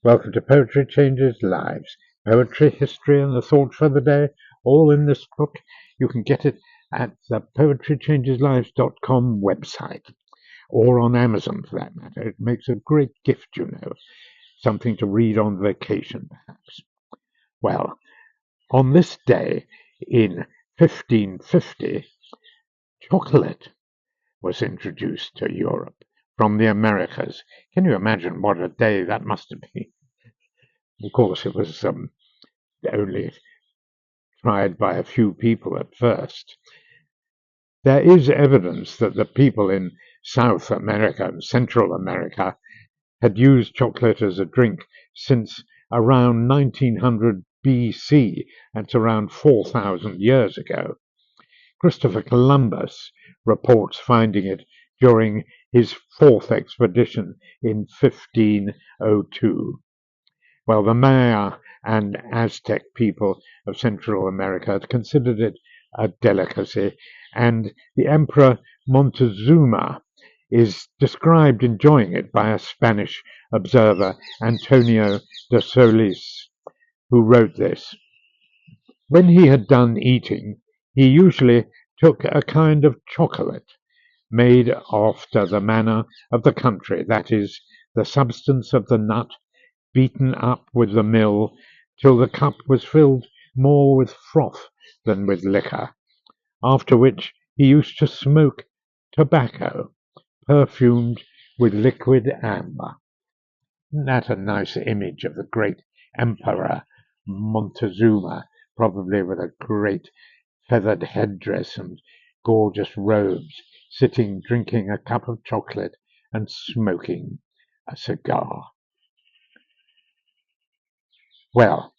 Welcome to Poetry Changes Lives. Poetry, history, and the thought for the day, all in this book. You can get it at the poetrychangeslives.com website, or on Amazon for that matter. It makes a great gift, something to read on vacation, perhaps. Well, on this day in 1550, chocolate was introduced to Europe from the Americas. Can you imagine what a day that must have been? Of course, it was only tried by a few people at first. There is evidence that the people in South America and Central America had used chocolate as a drink since around 1900 BC. That's around 4,000 years ago. Christopher Columbus reports finding it during his fourth expedition in 1502. Well, the Maya and Aztec people of Central America had considered it a delicacy, and the Emperor Montezuma is described enjoying it by a Spanish observer, Antonio de Solis, who wrote this. When he had done eating, he usually took a kind of chocolate made after the manner of the country, that is, the substance of the nut beaten up with the mill till the cup was filled more with froth than with liquor, after which he used to smoke tobacco, perfumed with liquid amber. Isn't that a nice image of the great Emperor Montezuma, probably with a great feathered headdress and gorgeous robes, sitting drinking a cup of chocolate and smoking a cigar? Well,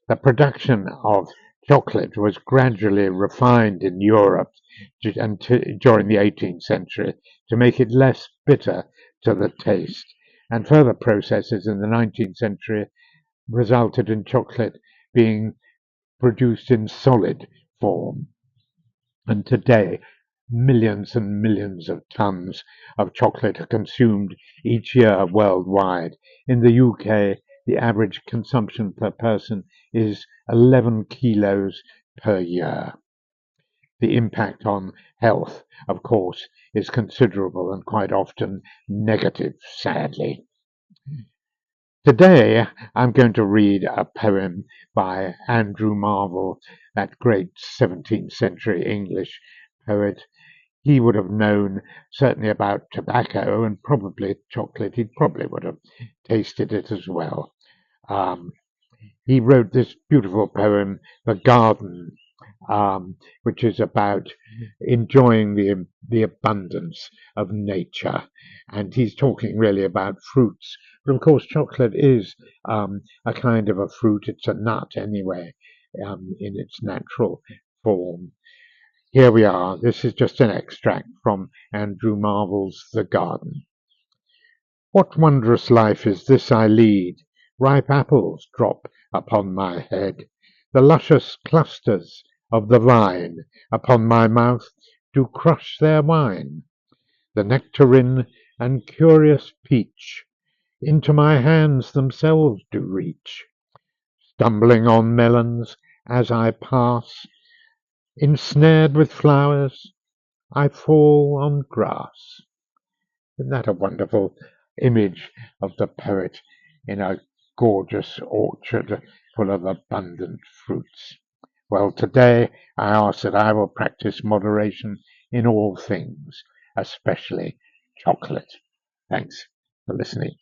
the production of chocolate was gradually refined in Europe during the 18th century to make it less bitter to the taste, and further processes in the 19th century resulted in chocolate being produced in solid form. And today, millions and millions of tons of chocolate are consumed each year worldwide. In the UK, the average consumption per person is 11 kilos per year. The impact on health, of course, is considerable and quite often negative, sadly. Today, I'm going to read a poem by Andrew Marvell, that great 17th century English poet. He would have known certainly about tobacco and probably chocolate. He probably would have tasted it as well. He wrote this beautiful poem, The Garden, which is about enjoying the abundance of nature. And he's talking really about fruits. But of course, chocolate is a kind of a fruit. It's a nut anyway, in its natural form. Here we are. This is just an extract from Andrew Marvell's The Garden. What wondrous life is this I lead? Ripe apples drop upon my head. The luscious clusters of the vine upon my mouth do crush their wine. The nectarine and curious peach into my hands themselves do reach. Stumbling on melons as I pass, ensnared with flowers, I fall on grass. Isn't that a wonderful image of the poet in a gorgeous orchard full of abundant fruits? Well, today I ask that I will practice moderation in all things, especially chocolate. Thanks for listening.